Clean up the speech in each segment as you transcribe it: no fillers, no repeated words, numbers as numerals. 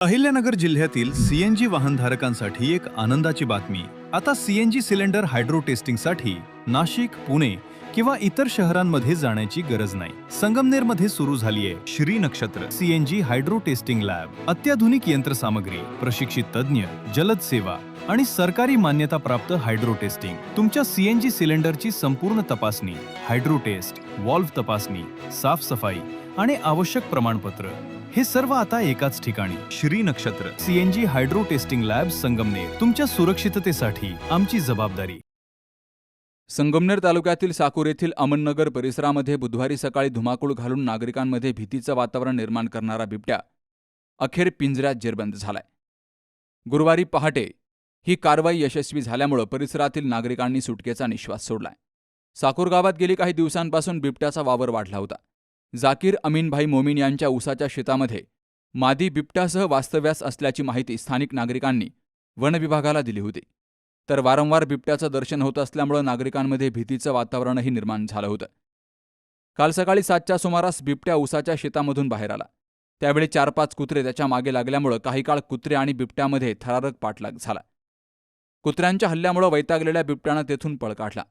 अहिल्यानगर जिल्ह्यातील सीएनजी वाहनधारकांसाठी एक आनंदाची बातमी. आता सीएनजी सिलेंडर हायड्रो टेस्टिंगसाठी नाशिक, पुणे किंवा इतर शहरांमध्ये जाण्याची गरज नाही. संगमनेरमध्ये सुरू झाली आहे श्री नक्षत्र सीएनजी हायड्रो टेस्टिंग लॅब. अत्याधुनिक यंत्रसामग्री, प्रशिक्षित तज्ञ, जलद सेवा आणि सरकारी मान्यता प्राप्त हायड्रो टेस्टिंग. तुमच्या सीएनजी सिलेंडरची संपूर्ण तपासणी, हायड्रो टेस्ट, वॉल्व्ह तपासणी, साफसफाई आणि आवश्यक प्रमाणपत्र हे सर्व आता एकाच ठिकाणी. श्री नक्षत्र CNG hydro testing lab, Sangamner. तुमच्या सुरक्षिततेसाठी आमची जबाबदारी. संगमनेर तालुक्यातील साकूर येथील अमननगर परिसरामध्ये बुधवारी सकाळी धुमाकूळ घालून नागरिकांमध्ये भीतीचं वातावरण निर्माण करणारा बिबट्या अखेर पिंजऱ्यात जेरबंद झालाय. गुरुवारी पहाटे ही कारवाई यशस्वी झाल्यामुळे परिसरातील नागरिकांनी सुटकेचा निश्वास सोडलाय. साकूर गावात गेली काही दिवसांपासून बिबट्याचा वावर वाढला होता. जाकीर अमीनभाई मोमीन यांच्या ऊसाच्या शेतामध्ये मादी बिबट्यासह वास्तव्यास असल्याची माहिती स्थानिक नागरिकांनी वन विभागाला दिली होती. तर वारंवार बिबट्याचं दर्शन होत असल्यामुळे नागरिकांमध्ये भीतीचं वातावरणही निर्माण झालं होतं. काल सकाळी 7च्या सुमारास बिबट्या ऊसाच्या शेतामधून बाहेर आला. त्यावेळी 4-5 कुत्रे त्याच्या मागे लागल्यामुळे काही काळ कुत्रे आणि बिबट्यामध्ये थरारक पाठलाग झाला. कुत्र्यांच्या हल्ल्यामुळे वैतागलेल्या बिबट्यानं तेथून पळ काढला.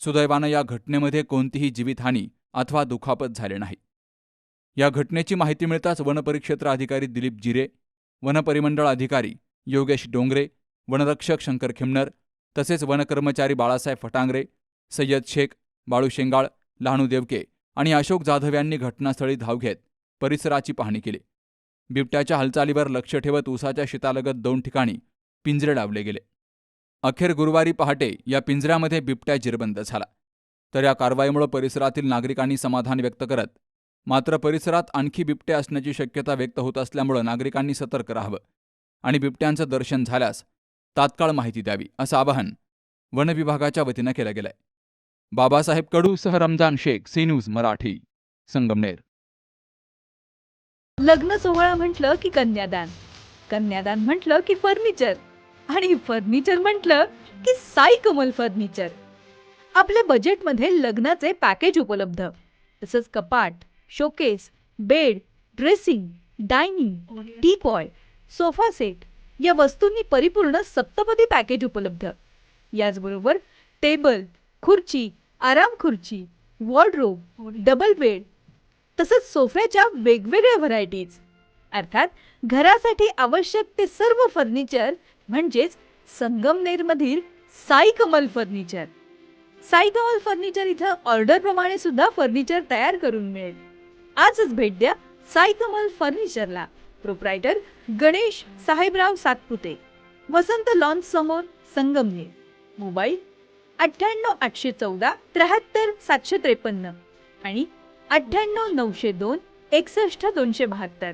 सुदैवानं या घटनेमध्ये कोणतीही जीवितहानी अथवा दुखापत झाले नाही. या घटनेची माहिती मिळताच वनपरिक्षेत्र अधिकारी दिलीप जिरे, वनपरिमंडळ अधिकारी योगेश डोंगरे, वनरक्षक शंकर खिमनर तसेच वनकर्मचारी बाळासाहेब फटांगरे, सय्यद शेख, बाळू शेंगाळ, लहानू देवके आणि अशोक जाधव यांनी घटनास्थळी धाव घेत परिसराची पाहणी केली. बिबट्याच्या हालचालीवर लक्ष ठेवत ऊसाच्या शेतालगत 2 ठिकाणी पिंजरे लावले गेले. अखेर गुरुवारी पहाटे या पिंजऱ्यामध्ये बिबट्या जेरबंद झाला. तर या कारवाईमुळे परिसरातील नागरिकांनी समाधान व्यक्त करत मात्र परिसरात आणखी बिबटे असण्याची शक्यता व्यक्त होत असल्यामुळे नागरिकांनी सतर्क राहावं आणि बिबट्यांचं दर्शन झाल्यास तात्काळ माहिती द्यावी असं आवाहन वन विभागाच्या वतीनं केलं गेलंय. बाबासाहेब कडूसह रमजान शेख, सी न्यूज मराठी, संगमनेर. लग्न सोहळा म्हटलं की कन्यादान, कन्यादान म्हटलं की फर्निचर आणि फर्निचर म्हटलं की साई कमल फर्निचर. आपल्या बजेटमध्ये लग्नाचे पॅकेज उपलब्ध, तसंच कपाट, showcase, bed, dressing, dining, teapoy, sofa set या वस्तूंनी परिपूर्ण सप्तपदी पॅकेज उपलब्ध. याचबरोबर टेबल, खुर्ची, आराम खुर्ची, वॉर्डरोब, डबल बेड तसंच सोफ्याच्या वेगवेगळ्या व्हरायटीज. अर्थात घरासाठी आवश्यक ते सर्व फर्निचर म्हणजेच संगमनेरमधील साई कमल फर्निचर. साई कमल फर्निचर इथं ऑर्डर प्रमाणे सुद्धा फर्निचर तयार करून मिळेल. आजच भेट द्या साई कमल फर्निचरला. प्रोप्रायटर गणेश साहेबराव सातपुते, वसंत लॉन्स समोर, संगमनेर. मोबाईल 98 814 73 753 आणि 98 902 61 272.